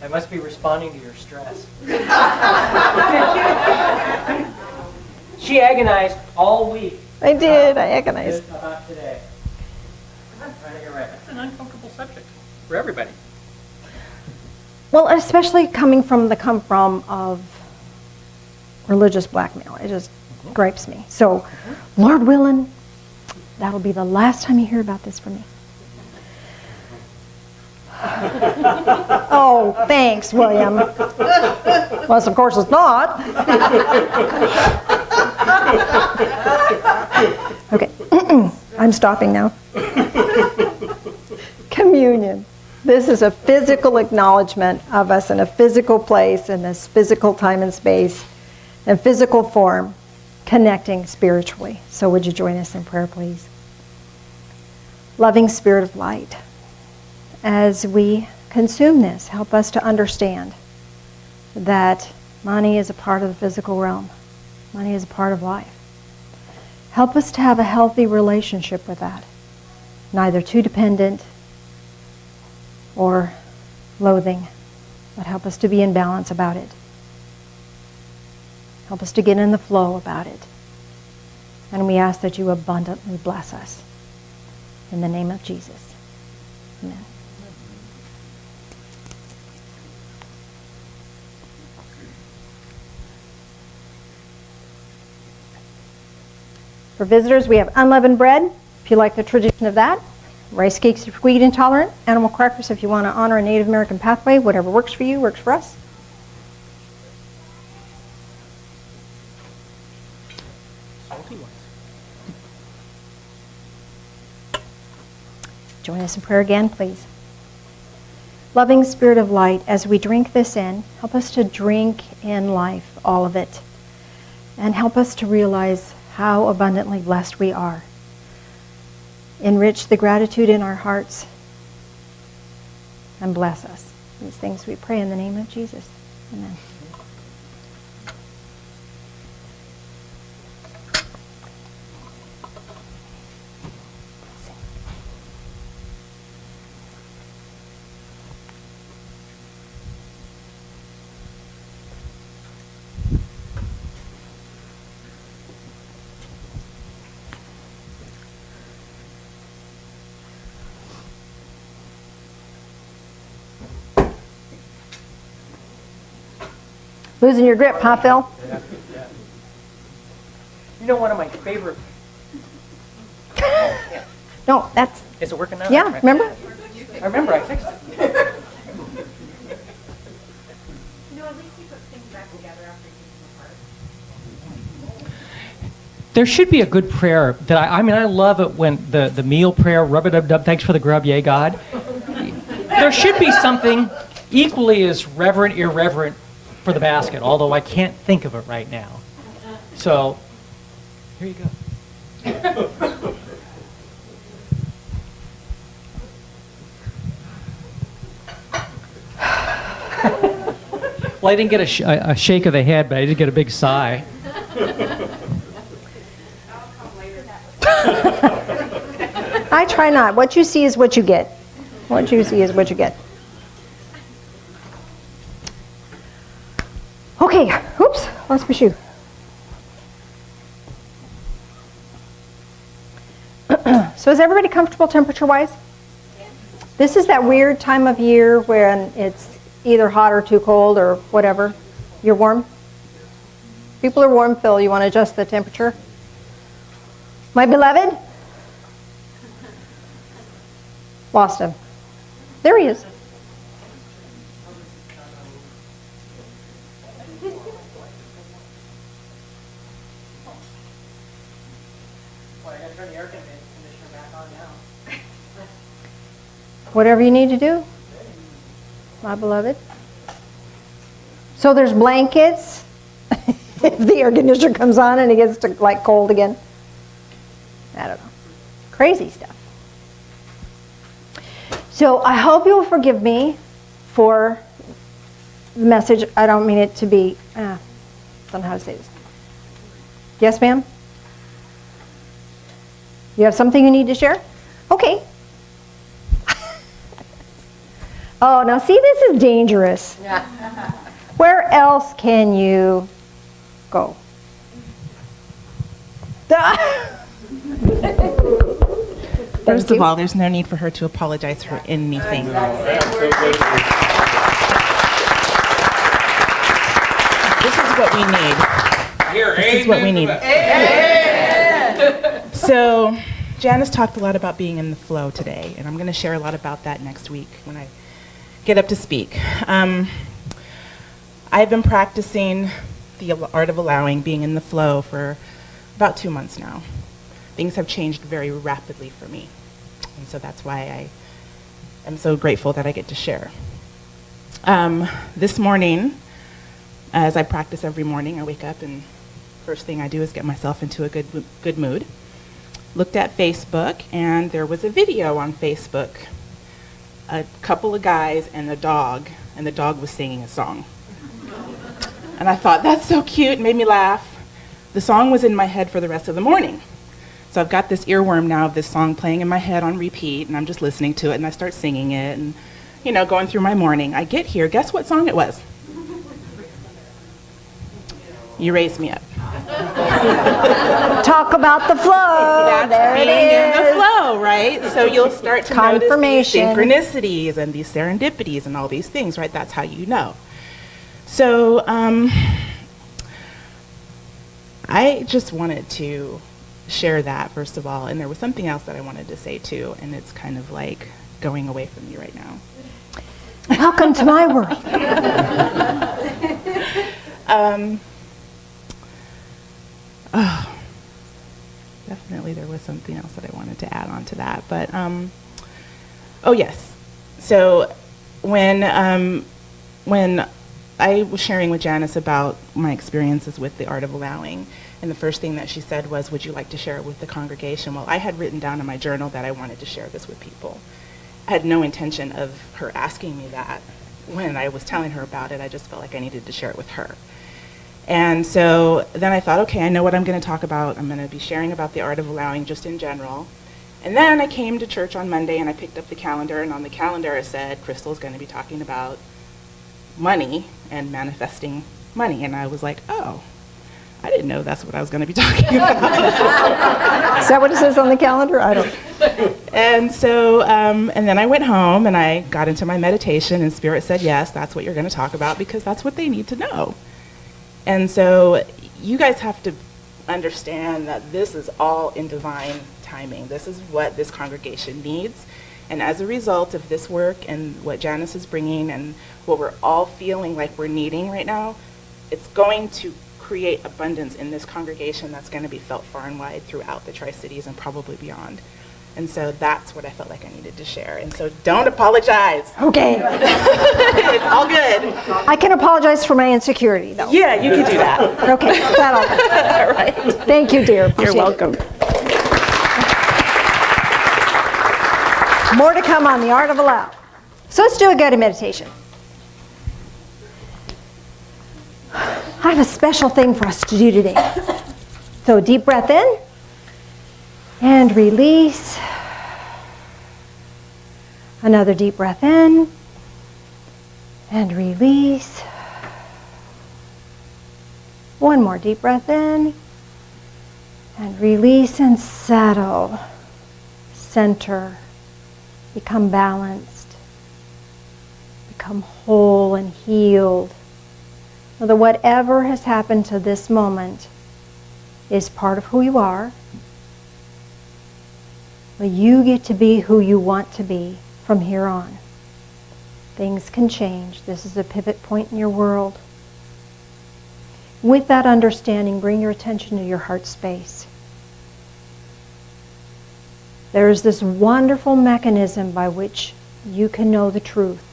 I must be responding to your stress. She agonized all week. I did. I agonized. About today. I'm trying to get right. It's an uncomfortable subject for everybody. Well, especially coming from the come from of religious blackmail. It just gripes me. So, Lord willing, that'll be the last time you hear about this from me. Oh, thanks, William. Unless, of course, it's not. Okay, I'm stopping now. Communion. This is a physical acknowledgement of us in a physical place, in this physical time and space, in physical form, connecting spiritually. So would you join us in prayer, please? Loving Spirit of light, as we consume this, help us to understand that money is a part of the physical realm. Money is a part of life. Help us to have a healthy relationship with that, neither too dependent or loathing, but help us to be in balance about it. Help us to get in the flow about it. And we ask that you abundantly bless us. In the name of Jesus. Amen. For visitors, we have unleavened bread, if you like the tradition of that. Rice cakes if you're wheat intolerant. Animal crackers if you want to honor a Native American pathway. Whatever works for you, works for us. Salty ones. Join us in prayer again, please. Loving Spirit of light, as we drink this in, help us to drink in life, all of it. And help us to realize how abundantly blessed we are. Enrich the gratitude in our hearts and bless us. These things we pray in the name of Jesus. Amen. Losing your grip, huh, Phil? Yeah. You know, one of my favorite. No, that's... Is it working now? Yeah, remember? I remember, I fixed it. There should be a good prayer that I love it when the meal prayer, rub-a-dub-dub, thanks for the grub, yay God. There should be something equally as irreverent for the basket, although I can't think of it right now. So, here you go. Well, I didn't get a shake of the head, but I did get a big sigh. I try not. What you see is what you get. What you see is what you get. Okay, oops, lost my shoe. So is everybody comfortable temperature-wise? This is that weird time of year when it's either hot or too cold or whatever. You're warm? People are warm, Phil. You want to adjust the temperature? My beloved? Lost him. There he is. Turn the air conditioner back on now. Whatever you need to do, my beloved. So there's blankets. If the air conditioner comes on and it gets to like cold again. I don't know. Crazy stuff. So I hope you'll forgive me for the message. I don't mean it to be, I don't know how to say this. Yes, ma'am? You have something you need to share? Okay. Oh, now see, this is dangerous. Where else can you go? First of all, there's no need for her to apologize for anything. This is what we need. This is what we need. So, Janice talked a lot about being in the flow today, and I'm going to share a lot about that next week when I get up to speak. I've been practicing the art of allowing, being in the flow, for about 2 months now. Things have changed very rapidly for me, and so that's why I am so grateful that I get to share. This morning, as I practice every morning, I wake up and first thing I do is get myself into a good mood. Looked at Facebook, and there was a video on Facebook, a couple of guys and the dog was singing a song. And I thought, that's so cute, made me laugh. The song was in my head for the rest of the morning. So I've got this earworm now of this song playing in my head on repeat, and I'm just listening to it, and I start singing it, and going through my morning. I get here, guess what song it was? You Raise Me Up. Talk about the flow. That's there it being in the is. flow, right? So you'll start to notice these Confirmation. synchronicities and these serendipities and all these things, right? That's how you know. So I just wanted to share that, first of all, and there was something else that I wanted to say too, and it's kind of like going away from me right now. Welcome to my world. Definitely there was something else that I wanted to add on to that, but oh yes. So when I was sharing with Janice about my experiences with the art of allowing, and the first thing that she said was, would you like to share it with the congregation? Well, I had written down in my journal that I wanted to share this with people. I had no intention of her asking me that. When I was telling her about it, I just felt like I needed to share it with her. And so then I thought, okay, I know what I'm going to talk about. I'm going to be sharing about the art of allowing just in general. And then I came to church on Monday and I picked up the calendar, and on the calendar it said Crystal's going to be talking about money and manifesting money. And I was like, oh, I didn't know that's what I was going to be talking about. Is that what it says on the calendar? I don't. And so, and then I went home and I got into my meditation, and Spirit said, yes, that's what you're going to talk about because that's what they need to know. And so you guys have to understand that this is all in divine timing. This is what this congregation needs. And as a result of this work and what Janice is bringing and what we're all feeling like we're needing right now, it's going to create abundance in this congregation that's going to be felt far and wide throughout the Tri-Cities and probably beyond. And so that's what I felt like I needed to share. And so don't apologize. Okay. It's all good. I can apologize for my insecurity, though. Yeah, you can do that. Okay. That'll. All right. Thank you, dear. You're Appreciate it. welcome. More to come on the art of allow. So let's do a guided meditation. I have a special thing for us to do today. So deep breath in and release. Another deep breath in and release. One more deep breath in and release and settle. Center. Become balanced. Become whole and healed. Know that whatever has happened to this moment is part of who you are. But you get to be who you want to be from here on. Things can change. This is a pivot point in your world. With that understanding, bring your attention to your heart space. There is this wonderful mechanism by which you can know the truth,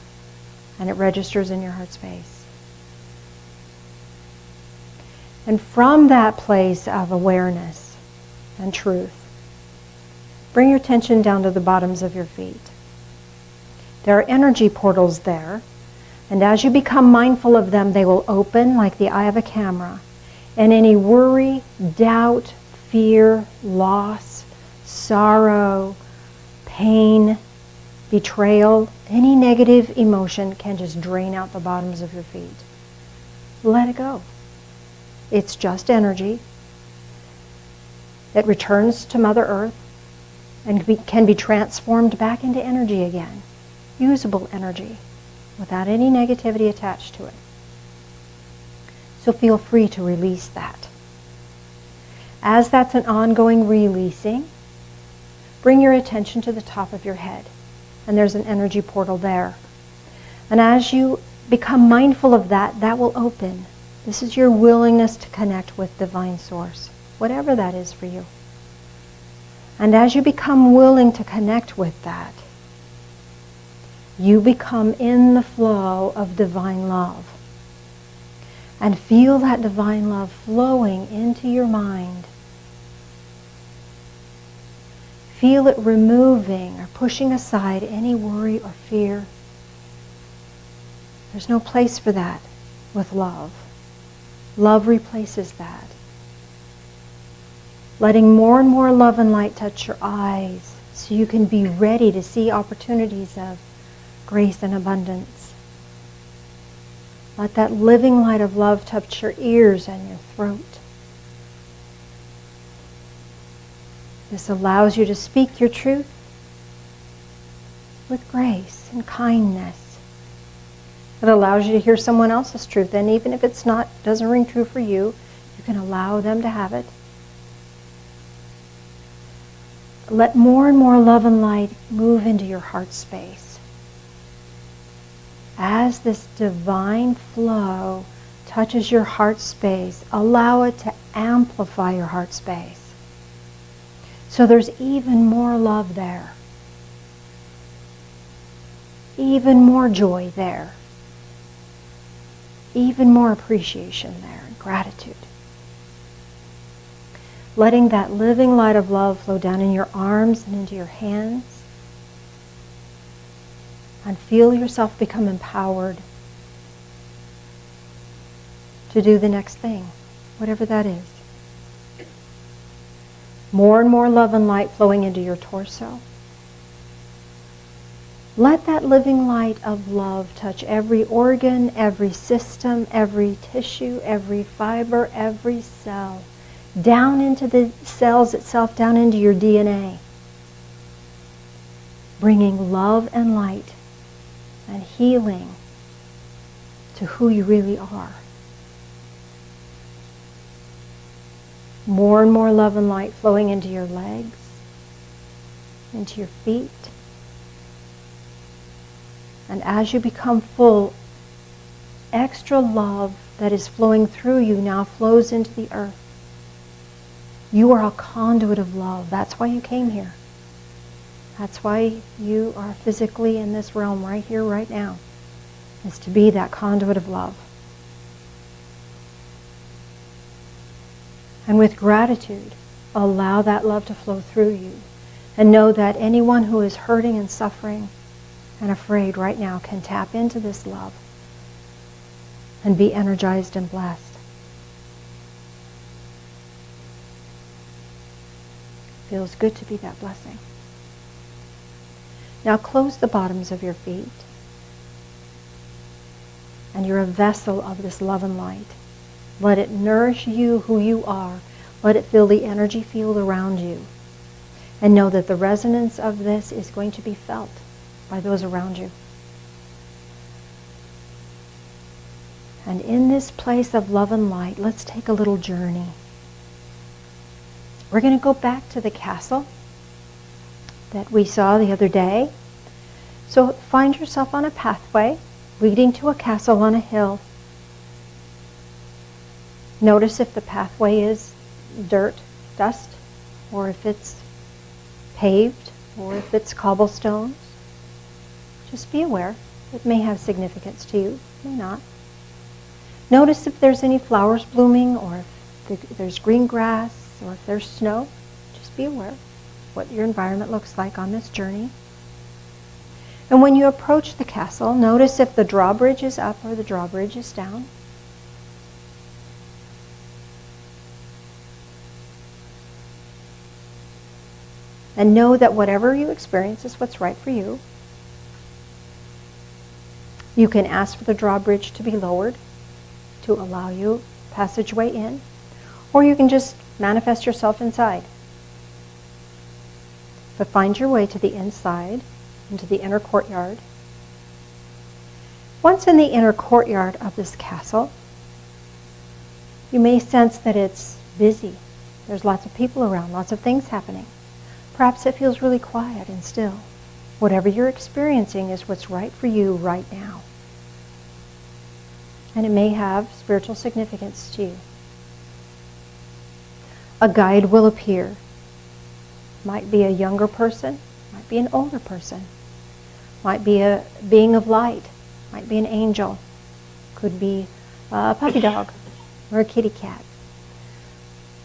and it registers in your heart space. And from that place of awareness and truth, bring your attention down to the bottoms of your feet. There are energy portals there, and as you become mindful of them, they will open like the eye of a camera, and any worry, doubt, fear, loss, sorrow, pain betrayal, any negative emotion can just drain out the bottoms of your feet. Let it go. It's just energy. It returns to Mother Earth and can be transformed back into energy again. Usable energy without any negativity attached to it. So feel free to release that. As that's an ongoing releasing, bring your attention to the top of your head. And there's an energy portal there. And as you become mindful of that, that will open. This is your willingness to connect with Divine Source, whatever that is for you. And as you become willing to connect with that, you become in the flow of divine love. And feel that divine love flowing into your mind. Feel it removing or pushing aside any worry or fear. There's no place for that with love. Love replaces that. Letting more and more love and light touch your eyes so you can be ready to see opportunities of grace and abundance. Let that living light of love touch your ears and your throat. This allows you to speak your truth with grace and kindness. It allows you to hear someone else's truth, and even if it's not, doesn't ring true for you, you can allow them to have it. Let more and more love and light move into your heart space. As this divine flow touches your heart space, allow it to amplify your heart space. So there's even more love there. Even more joy there. Even more appreciation there and gratitude. Letting that living light of love flow down in your arms and into your hands. And feel yourself become empowered to do the next thing, whatever that is. More and more love and light flowing into your torso. Let that living light of love touch every organ, every system, every tissue, every fiber, every cell. Down into the cells itself, down into your DNA. Bringing love and light and healing to who you really are. More and more love and light flowing into your legs, into your feet. And as you become full, extra love that is flowing through you now flows into the earth. You are a conduit of love. That's why you came here. That's why you are physically in this realm right here, right now, is to be that conduit of love. And with gratitude, allow that love to flow through you. And know that anyone who is hurting and suffering and afraid right now can tap into this love and be energized and blessed. Feels good to be that blessing. Now close the bottoms of your feet. And you're a vessel of this love and light. Let it nourish you, who you are. Let it fill the energy field around you. And know that the resonance of this is going to be felt by those around you. And in this place of love and light, let's take a little journey. We're going to go back to the castle that we saw the other day. So find yourself on a pathway leading to a castle on a hill. Notice if the pathway is dirt, dust, or if it's paved, or if it's cobblestones. Just be aware. It may have significance to you, it may not. Notice if there's any flowers blooming, or if there's green grass, or if there's snow. Just be aware of what your environment looks like on this journey. And when you approach the castle, notice if the drawbridge is up or the drawbridge is down. And know that whatever you experience is what's right for you. You can ask for the drawbridge to be lowered to allow you passageway in, or you can just manifest yourself inside. But find your way to the inside, into the inner courtyard. Once in the inner courtyard of this castle, you may sense that it's busy. There's lots of people around, lots of things happening. Perhaps it feels really quiet and still. Whatever you're experiencing is what's right for you right now. And it may have spiritual significance to you. A guide will appear. Might be a younger person, might be an older person, might be a being of light, might be an angel, could be a puppy dog or a kitty cat.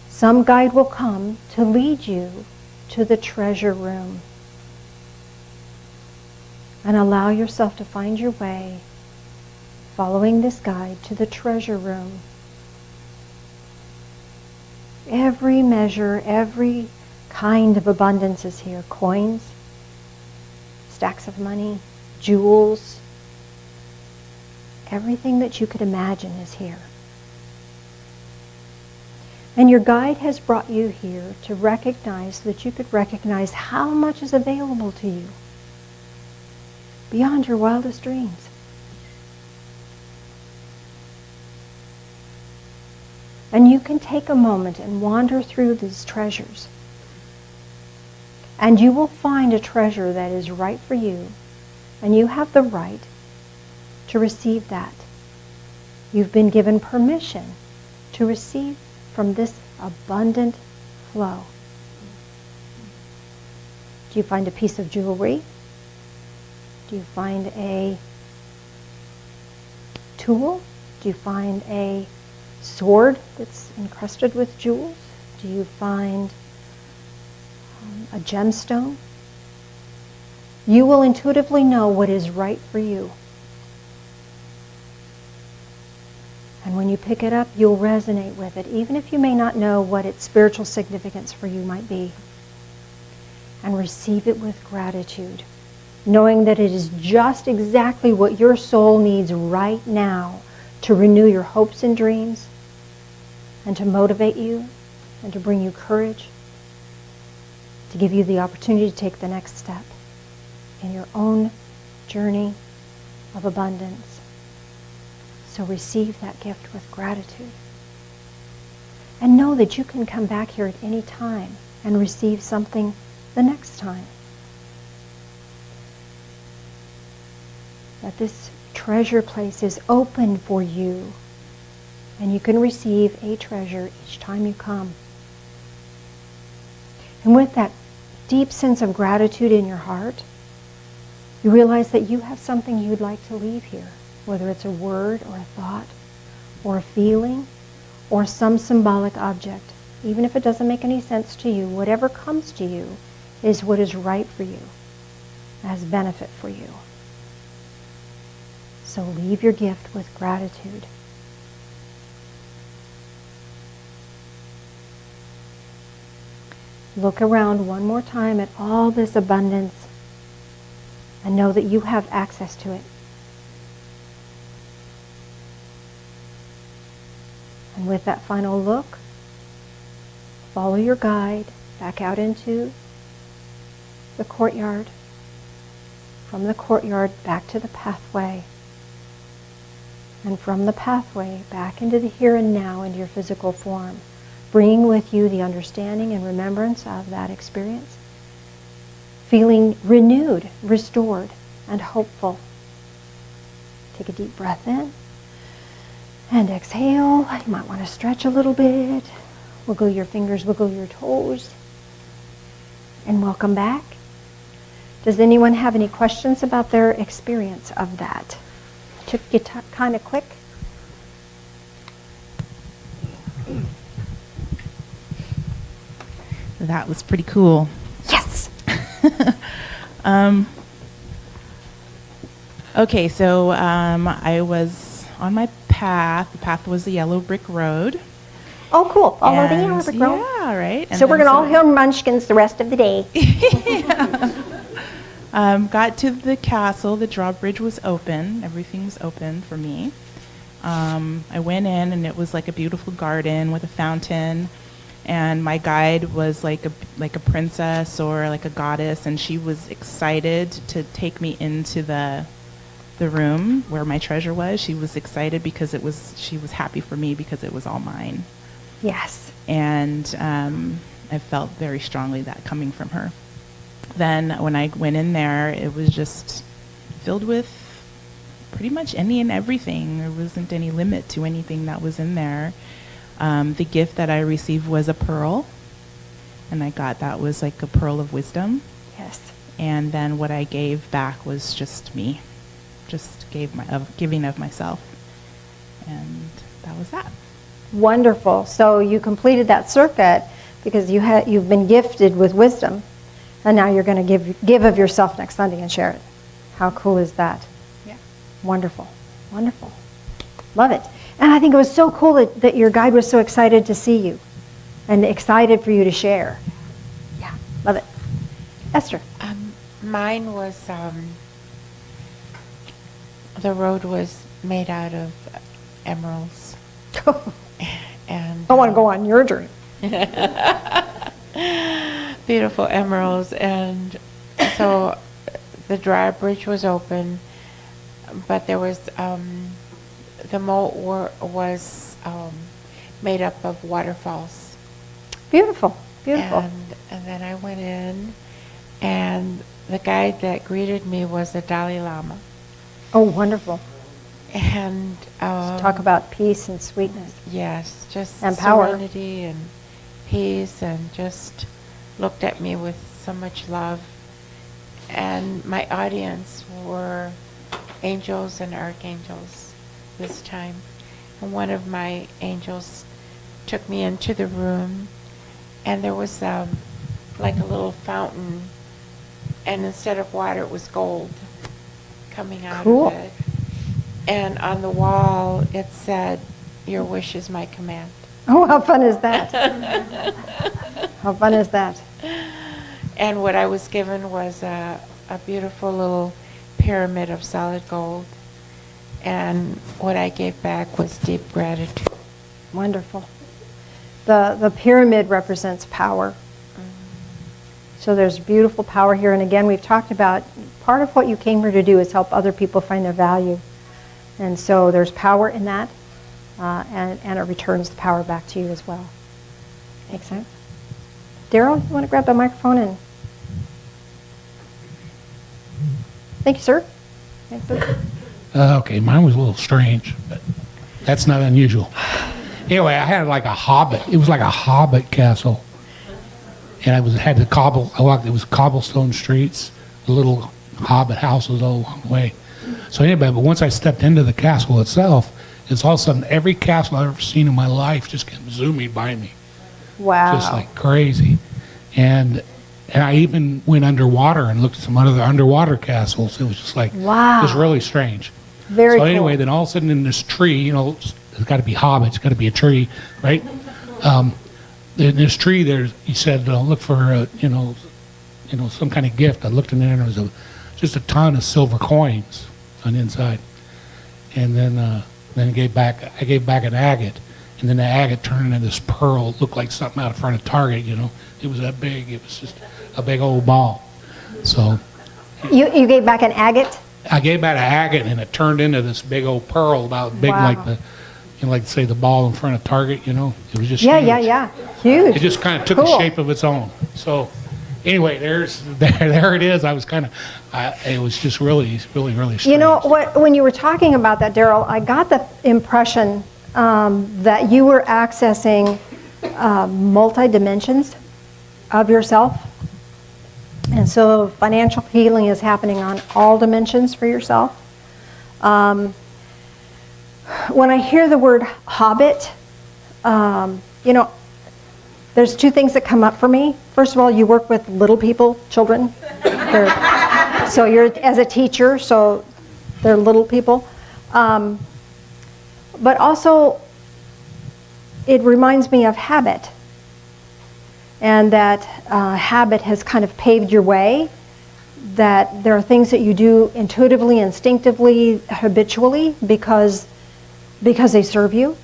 Some guide will come to lead you to the treasure room. And allow yourself to find your way, following this guide, to the treasure room. Every measure, every kind of abundance is here. Coins, stacks of money, jewels. Everything that you could imagine is here. And your guide has brought you here to recognize, so that you could recognize how much is available to you beyond your wildest dreams. And you can take a moment and wander through these treasures. And you will find a treasure that is right for you. And you have the right to receive that. You've been given permission to receive from this abundant flow. Do you find a piece of jewelry? Do you find a tool? Do you find a sword that's encrusted with jewels? Do you find a gemstone? You will intuitively know what is right for you. And when you pick it up, you'll resonate with it, even if you may not know what its spiritual significance for you might be. And receive it with gratitude, knowing that it is just exactly what your soul needs right now to renew your hopes and dreams, and to motivate you, and to bring you courage, to give you the opportunity to take the next step in your own journey of abundance. So receive that gift with gratitude. And know that you can come back here at any time and receive something the next time. That this treasure place is open for you, and you can receive a treasure each time you come. And with that deep sense of gratitude in your heart, you realize that you have something you'd like to leave here, whether it's a word or a thought or a feeling or some symbolic object. Even if it doesn't make any sense to you, whatever comes to you is what is right for you, has benefit for you. So leave your gift with gratitude. Look around one more time at all this abundance and know that you have access to it. And with that final look, follow your guide back out into the courtyard. From the courtyard back to the pathway. And from the pathway back into the here and now, into your physical form, bringing with you the understanding and remembrance of that experience, feeling renewed, restored, and hopeful. Take a deep breath in and exhale. You might want to stretch a little bit. Wiggle your fingers, wiggle your toes, and welcome back. Does anyone have any questions about their experience of that? Took you kind of quick? That was pretty cool. Yes! Okay, so I was on my path. The path was the yellow brick road. Oh, cool. Follow the And- yellow brick road. Yeah, right. So we're going to all hear munchkins the rest of the day. Got to the castle. The drawbridge was open. Everything was open for me. I went in, and it was like a beautiful garden with a fountain. And my guide was like a princess or like a goddess, and she was excited to take me into the room where my treasure was. She was excited because she was happy for me because it was all mine. Yes. And I felt very strongly that coming from her. Then when I went in there, it was just filled with pretty much any and everything. There wasn't any limit to anything that was in there. The gift that I received was a pearl, and I got that was like a pearl of wisdom. Yes. And then what I gave back was just me, just giving of myself, and that was that. Wonderful. So you completed that circuit because you've been gifted with wisdom, and now you're going to give of yourself next Sunday and share it. How cool is that? Yeah. Wonderful. Wonderful. Love it. And I think it was so cool that your guide was so excited to see you and excited for you to share. Yeah, love it. Esther. Mine was, the road was made out of emeralds. And I want to go on your journey. beautiful emeralds. And so the drawbridge was open, but there was, the moat was made up of waterfalls. Beautiful. Beautiful. And then I went in, and the guide that greeted me was the Dalai Lama. Oh, wonderful. And Talk about peace and sweetness. yes, just And power. serenity and peace, and just looked at me with so much love. And my audience were angels and archangels this time. And one of my angels took me into the room, and there was like a little fountain, and instead of water it was gold coming out Cool. of it. And on the wall it said, "Your wish is my command." Oh, how fun is that? How fun is that? And what I was given was a beautiful little pyramid of solid gold. And what I gave back was deep gratitude. Wonderful. The pyramid represents power. So there's beautiful power here. And again, we've talked about part of what you came here to do is help other people find their value. And so there's power in that, and it returns the power back to you as well. Make sense? Daryl, you want to grab the microphone and... Thank you, sir. Thank you. Okay, mine was a little strange, but that's not unusual. Anyway, I had like a hobbit. It was like a hobbit castle, and it had the it was cobblestone streets, the little hobbit houses all along the way. So anyway, but once I stepped into the castle itself, it's all of a sudden every castle I've ever seen in my life just kept zooming by me, Wow. just like crazy. And I even went underwater and looked at some other underwater castles. It was just like, Wow. it was really strange. Very So cool. anyway, then all of a sudden in this tree, there's got to be hobbits, it's got to be a tree, right? In this tree, he said, look for, some kind of gift. I looked in there, and there was just a ton of silver coins on the inside. And then I gave back an agate, and then the agate turned into this pearl. It looked like something out in front of Target, It was that big. It was just a big old ball. So You gave back an agate? I gave back an agate, and it turned into this big old pearl, about big Wow. like like say the ball in front of Target. It was just Yeah, huge. yeah. Huge. It just kind of took Cool. a shape of its own. So anyway, there it is. I was it was just really, really, really strange. You know what? When you were talking about that, Daryl, I got the impression that you were accessing multi-dimensions of yourself. And so financial healing is happening on all dimensions for yourself. When I hear the word hobbit, there's two things that come up for me. First of all, you work with little people, children. So you're as a teacher, so they're little people. But also, it reminds me of habit. And that habit has kind of paved your way that there are things that you do intuitively, instinctively, habitually because they serve you.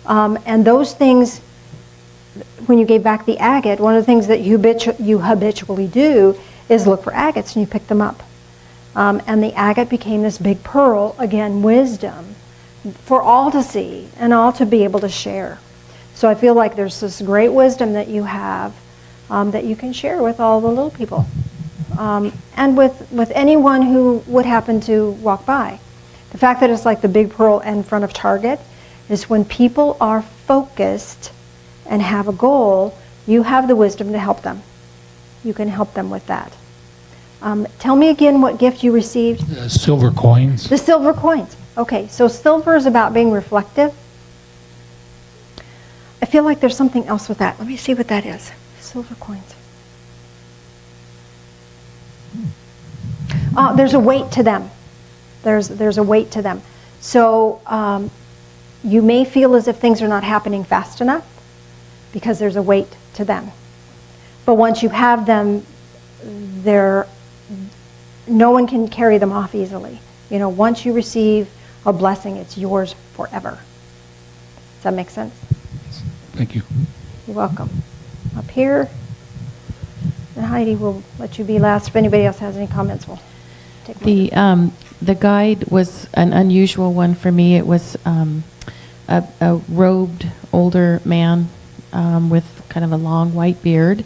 And those things, when you gave back the agate, one of the things that you habitually do is look for agates, and you pick them up. And the agate became this big pearl, again, wisdom, for all to see and all to be able to share. So I feel like there's this great wisdom that you have that you can share with all the little people. And with anyone who would happen to walk by. The fact that it's like the big pearl in front of Target is when people are focused and have a goal, you have the wisdom to help them. You can help them with that. Tell me again what gift you received. Silver coins. The silver coins. Okay, so silver is about being reflective. I feel like there's something else with that. Let me see what that is. Silver coins. There's a weight to them. There's a weight to them. So you may feel as if things are not happening fast enough because there's a weight to them. But once you have them, no one can carry them off easily. You know, once you receive a blessing, it's yours forever. Does that make sense? Thank you. You're welcome. Up here, and Heidi will let you be last. If anybody else has any comments, we'll take one. The guide was an unusual one for me. It was a robed older man with kind of a long white beard.